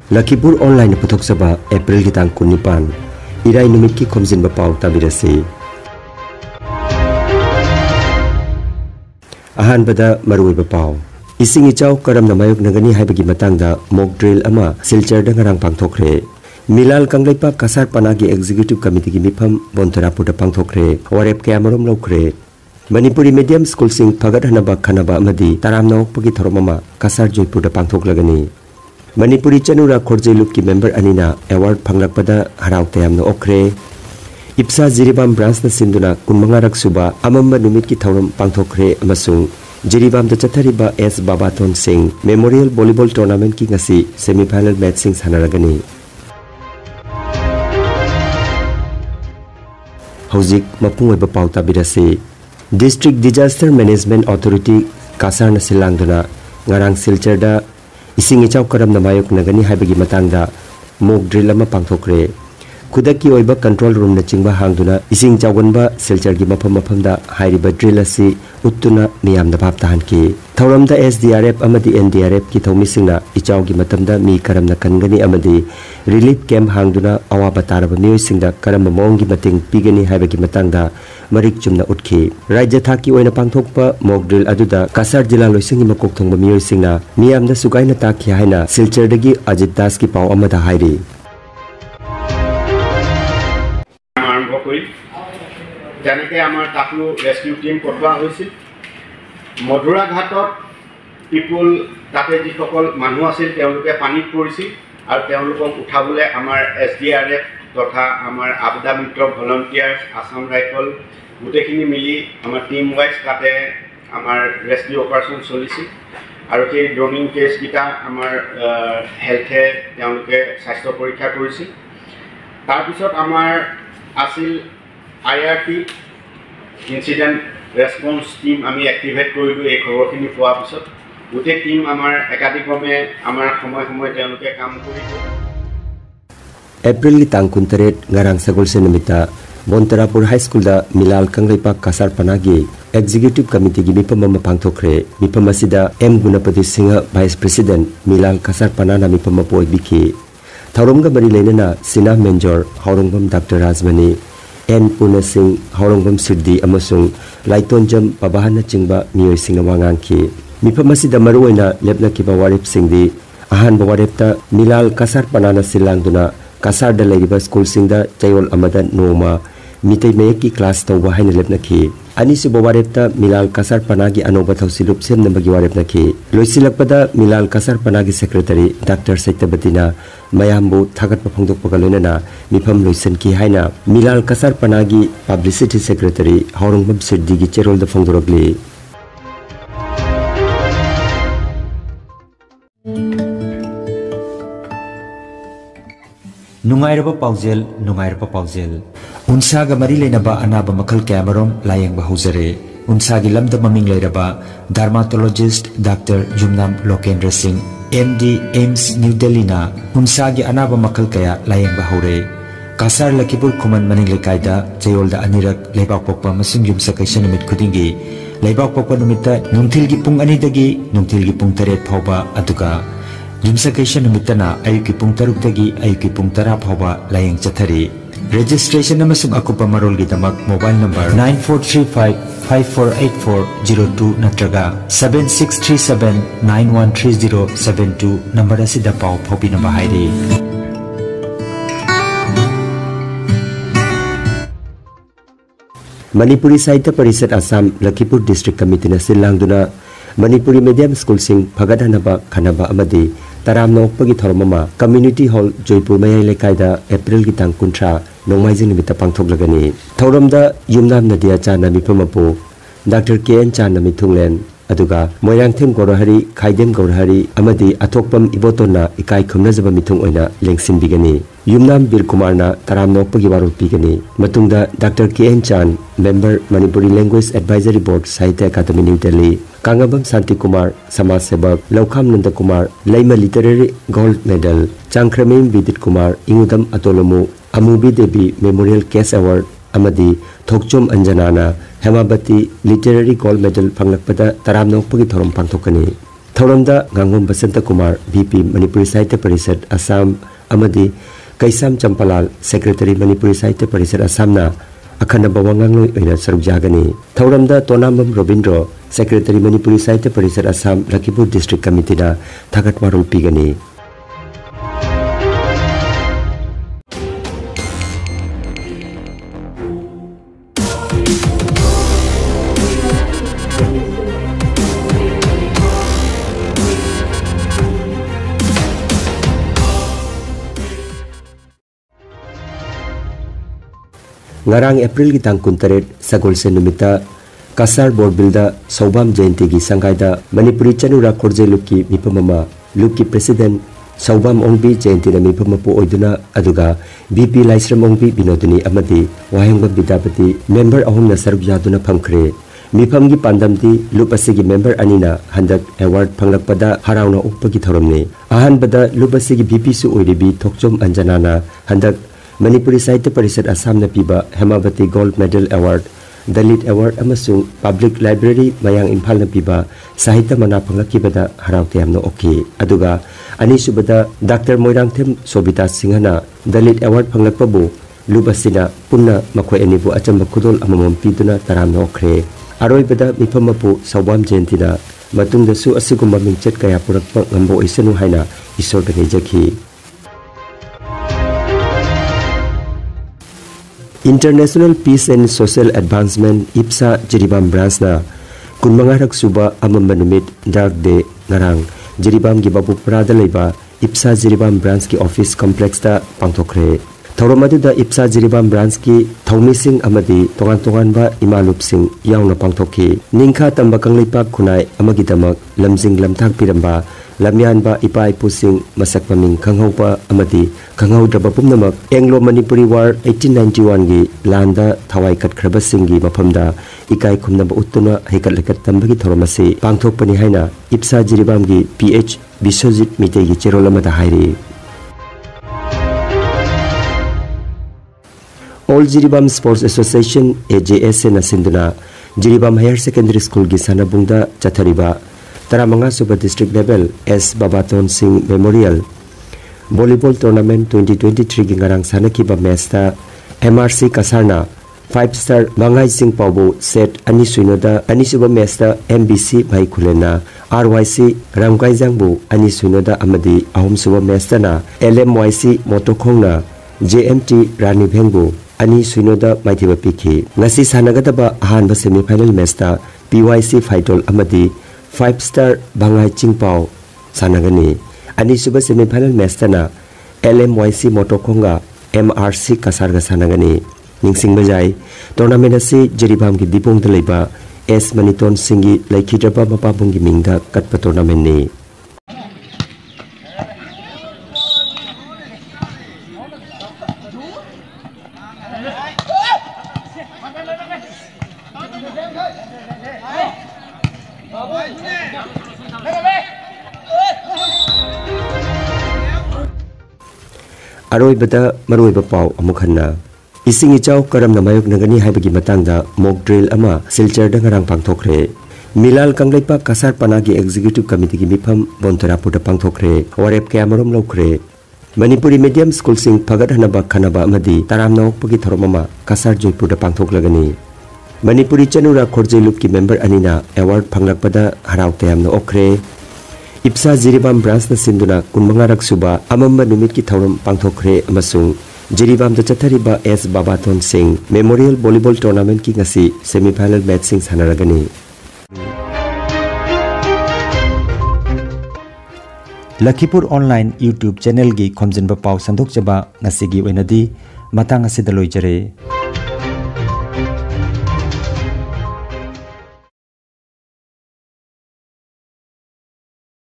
Lakhipur online पुथोक्सबा April की तांग 19 इराई नुमित की खोमजिनबा पाव ताबिरसे अहानबदा मरुइबा पाव इसिंग इचाव करम नमायक नगनी हाइबगी मतंगदा मॉक ड्रिल अमा सिलचरदा ngarang पांगथोखरे मिलाल कंगलेपा कसार पनागी एग्जीक्यूटिव कमिटी की मिफम बोंतरापुर पांगथोखरे वारेप के अमरम लौखरे मणिपुरी मीडियम स्कूल सिंग फगत हनबा खनबा अमदी तराम नौपगी थरोममा कसार जयपुर पांगथोखलगनी मणिपुरी चनुरा खोरजेलुप की मेंबर अनिना अवार्ड फंगलकपदा हराव तयामना ओखरे इप्सा जिरीबाम ब्रांच न सिंदुना 15 सुबा अमम्बा नुमित की थौरम पांगथोखरे अमसुंग जिरीबाम द चथरिबा S Babaton Singh memorial volleyball tournament की ngasi सेमीफाइनल मैच सिंग सानारगनी हौजिक मपुंग ओइबा पाव ताबिरसे डिस्ट्रिक्ट डिजास्टर मैनेजमेंट अथॉरिटी कासार न सिलांगदना ngarang silcherda इसिंग इचाव करम नमायक नगनी हाइबगी मतंगदा मॉक ड्रिल अमा पांगथोखरे खुदकी ओइबा कंट्रोल रूम न चिंगबा हांगदुना इसिंग चावगनबा सिलचर की मफम मफमदा हाइरिबा ड्रिल असि उत्तुना मियाम द भाप ताहनकी थौरमदा एसडीआरएफ अमदी एनडीआरएफ की थौमिसिंगना इचाव की मतमदा मी करम न कनगनी अमदी रिलीफ कैंप हांगदुना अवाबा तारबा मियोइसिंगदा करम मोंगी मतिंग पिगनी हाइबगी मतंगदा मरिक चुमना उठकी राज्य थाकी ओइना पांगथोकपा मॉक ड्रिल अदुदा कासार जिला लोइसिंगी मकोक थोंगबा मियोइसिंगना मियामदा सुगाइना ताखि हाइना सिलचरदगी अजित दास की पाव अमदा हाइरी जेनेके आमार ताकलो रेस्क्यू टीम पठवा হৈছিল मधुरा घाटत पिपुल ताते जिসকল মানুহ আছিল তেওঁলোকে পানীত পৰিছিল আৰু তেওঁলোকক উঠাবলৈ আমাৰ এসডিআরএফ তথা আমাৰ আপদা মিত্ৰ ভলান্টিয়াৰ্স আসাম ৰাইফল গোটেখিনি মিলি আমাৰ টিম ওয়াইজ তাতে আমাৰ ৰেস্কিউ অপাৰেচন চলিছিল আৰু সেই ড্ৰোনিং কেছ কিটা আমাৰ হেলথে তেওঁলোকে স্বাস্থ্য পৰীক্ষা কৰিছিল তাৰ পিছত আমাৰ আছিল IRT इंसिडेंट रेस्पॉन्स टीम आमी एक्टिवेट करिलो ए खबरखिनि पोৱাৰ পিছত গোটে टीम আমাৰ একাধিক্ৰমে আমাৰ সময় সময় তেওঁলোকে কাম কৰিব एप्रिल की तांग 19 ngarang sagolse numita Bontarapur high school दा मिलाल कंगलेपा कासार पनागी एग्जीक्यूटिव कमिटी की मिफम अमा पांगथोखरे मिफम असिदा एम गुणपति सिंह वाइस प्रेसिडेंट मिलाल कासार पनाना मिफम पोय बिखि थौरमगा मरि लेनना सिना मेंजर हौरंगबम डॉक्टर राजमणि एन पूर्ण सिंह हौरंगबम सिद्धि अमसुंग लाइटोंजम पबाहन चिंगबा मियोय सिंह वांगांखि मिफम असिदा मरुओइना लेपनाकिबा वारेप सिंगदि अहानबा वारेपता मिलाल कासार पनाना सिलांगदुना कासार दा लेरिबा स्कूल सिंगदा चयोल अमदा नोमा मितै मेकी क्लास तौबा हाइना लेपनाखि अनिसुबा वारेपता मिलाल कासार पनागी अनोबा थौसिलुप सेमनबगी वारेपनाखि लोइसिलकपदा मिलाल कासार पनागी सेक्रेटरी डॉक्टर सैतबतीना मयामबु थागतपा फोंदोकपगा लोइनना मिफम लोइसनकी हाइना मिलाल कासार पनागी पब्लिसिटी सेक्रेटरी हौरंगबम सिद्दीगी चेरोलदा फोंदोरगली नुंगाइरबा पाउजेल उनसागा मरी लेनबा अनाबा मखल कैमरोम लायंगबा हौजरे उनसागी लमद ममिंग लेरबा dermatologist doctor Jumnam Lokendra Singh MD AIIMS New Delhi ना उनसागी अनाबा मखल कया लायंगबा हौरे कासार लखीपुर खुमन मनिंग लेकायदा चयोलदा अनिरक लेबाक पोकपा मसिंग युमसा कैसन निमित खुदिंगी लेबाक पोकपा निमित्ता नुंथिलगी पुंग अनिदगी नुंथिलगी पुंग 8 फावबा अदुगा युमसा कैसन निमित्तना अयुकी पुंग 3 दगी अयुकी पुंग 10 फावबा लायंग चथरी Registration अमसुंग अकुपा मरोलगी दमक मोबाइल नंबर 9435548402 नत्रगा 7637913072 नंबर असिदा पाव फोबिनबा हाइरे मणिपुरी साहित्य परिषद असम लखीपुर डिस्ट्रिक्ट कमिटी ने सिलांगदुना मणिपुरी मीडियम स्कूल सिंग फगदनबा खनबा अमदी तराम नौपगी थौरममा कम्युनिटी हॉल जयपुर मयाई लेकायदा एप्रिल की तांग 19 नोंमाइजिंग निमित्त पांगथोकलगनी थौरमदा युमनाम नदिया चाना मिफमपो डॉक्टर KN चाना मिथुंगलेन अदुगा मोयांगथेम गौरहरी खाइदेम गौरहरी अमदी अथोकपम इबोतोना इकाई खुमनजबा मिथुंग ओइना लेंगसिनबिगनी युमनाम बीर कुमारना तराम नौपगी वारो पिगनी मतुंगदा डॉक्टर KN चान member Manipuri language advisory board Sahitya Akademi New Delhi Kangbam Shanti Kumar समाज सेवक लौखाम नंद कुमार लैमा लिटरेरी गोल्ड मेडल चांख्रमेम विदित कुमार इंगुदम अतोलमु Amubi Devi memorial cash award अमदी थोकचोम अंजनाना हेमावती लिटरेरी गोल्ड मेडल फंगलकपदा तराम नौपगी थोरम पांथोकनी थौरमदा गांगोम बसंत कुमार VP मणिपुरी साहित्य परिषद असम अमदी कैसाम चंपालाल सेक्रेटरी मणिपुरी साहित्य परिषद असमना अखनब वांगांगलोई ओइना सरुक जागनी थौरमदा तोनामबम रविंद्र सेक्रेटरी मणिपुरी साहित्य परिषद असम लखीपुर डिस्ट्रिक्ट कमिटीना थागत वारोल पीगनी। ngarang April ki tang 18 sagol se numita kasar borbilda Saubam Jayanti gi sangaida Manipuri chanura khorje lukki mipamama lukki president Saubam Ongbi Jayanti na mipamapu oiduna aduga BP Laisram Ongbi Binoduni amadi Wahengba Bidapati member ahum na saruk yaduna phamkhre mifam gi pandamti lup asigi member anina handak award phanglakpada harauna ukpagi thoramne ahan bada lup asigi BP su oiribi thokchom anjanana handak Manipuri Sahitya Parishad Assam na piba Hemavati Gold Medal Award, Dalit Award amasung Public Library Mayang Imphal na piba Sahitya Mana Phanglakibada haraute amna oki aduga ani subada Dr. Moirangthem Sobita Singhana Dalit Award phanglakpabu lubasina punna makhoi anibu achamba khudol amamam piduna taramna okre aroibada mifamapu Saubam Jayanti da matungda su asigumba mingchet kaya purakpa ngambo isanu haina isor da nejaki International Peace and Social Advancement IPSA Jiribam branch na kunmangarak suba amamba numit dark day ngarang Jiribam gi babu prada leiba IPSA Jiribam branch ki office complex ta pangthokre thoromadu da IPSA Jiribam branch ki thaumising amadi tongan ba imalup sing yauna pangthokhi ningkha tamba kangleipa khunai amagi damak lamjing lamthak piramba lamyan ba ipai pusing masak paming khanghopa amadi khangau draba pumnamak Anglo Manipuri War 1891 gi landa thawai katkhraба singi mafamda ikai khumnaba uttuna haikat lekat tambagi thoromasi pangthokpani haina IPSA Jiribam gi PH Biswajit Mitei gi cherolamada hairi All Jiribam Sports Association AJS na sinduna Jiribam Higher Secondary School gi sanabungda chathariba Taramanga Super District Level S. Babaton Singh Memorial Volleyball Tournament 2023 gi ngarang sanakiba matchta MRC Kasarna 5-star Mangai Singh Paubo set ani suinoda ani suba matchta MBC Bhai Khulena RYC Ramgai Jangbu ani suinoda amadi ahum suba matchta na LMYC Motokhongna JMT Rani Bhengbu ani suinoda maithiba pikhi ngasi sanagadaba ahanba semi final matchta PYC Faitol amadi 5-star Bangai Chingpao sanagani ani suba semi final match na LMYC Motokhonga MRC Kasarga sanagani ningsing bajai tournament asi Jiribam gi dipong leiba S Maniton Singi laikhidraba mapabung gi mingda katpa tournament ni Aroibada maroiba pau amukhanna ising ichau karamna mayok nagani haibagi matangda mock drill ama silchar da ngarang pangthokre Milal Kangleipa Kasar Panagi Executive Committee gi mifam Bontarapur da pangthokre warep kamarom lokre Manipuri Medium School sing phagat hanaba khanaba amadi taramna okpagi thoromama Kasar Joypur da pangthoklagani Manipuri Chanura Khorjailup ki member anina award phanglakpada haraute amna okre IPSA Jiribam branch na sinduna kunmangarak suba amamba numit ki thauram pangthokre amasung Jiribam da chathariba S Babaton Singh Memorial Volleyball Tournament ki ngasi semi final match sing sanaragani Lakhipur Online YouTube channel gi khomjinba pau sandok jaba ngasi gi oinadi matang asida loijare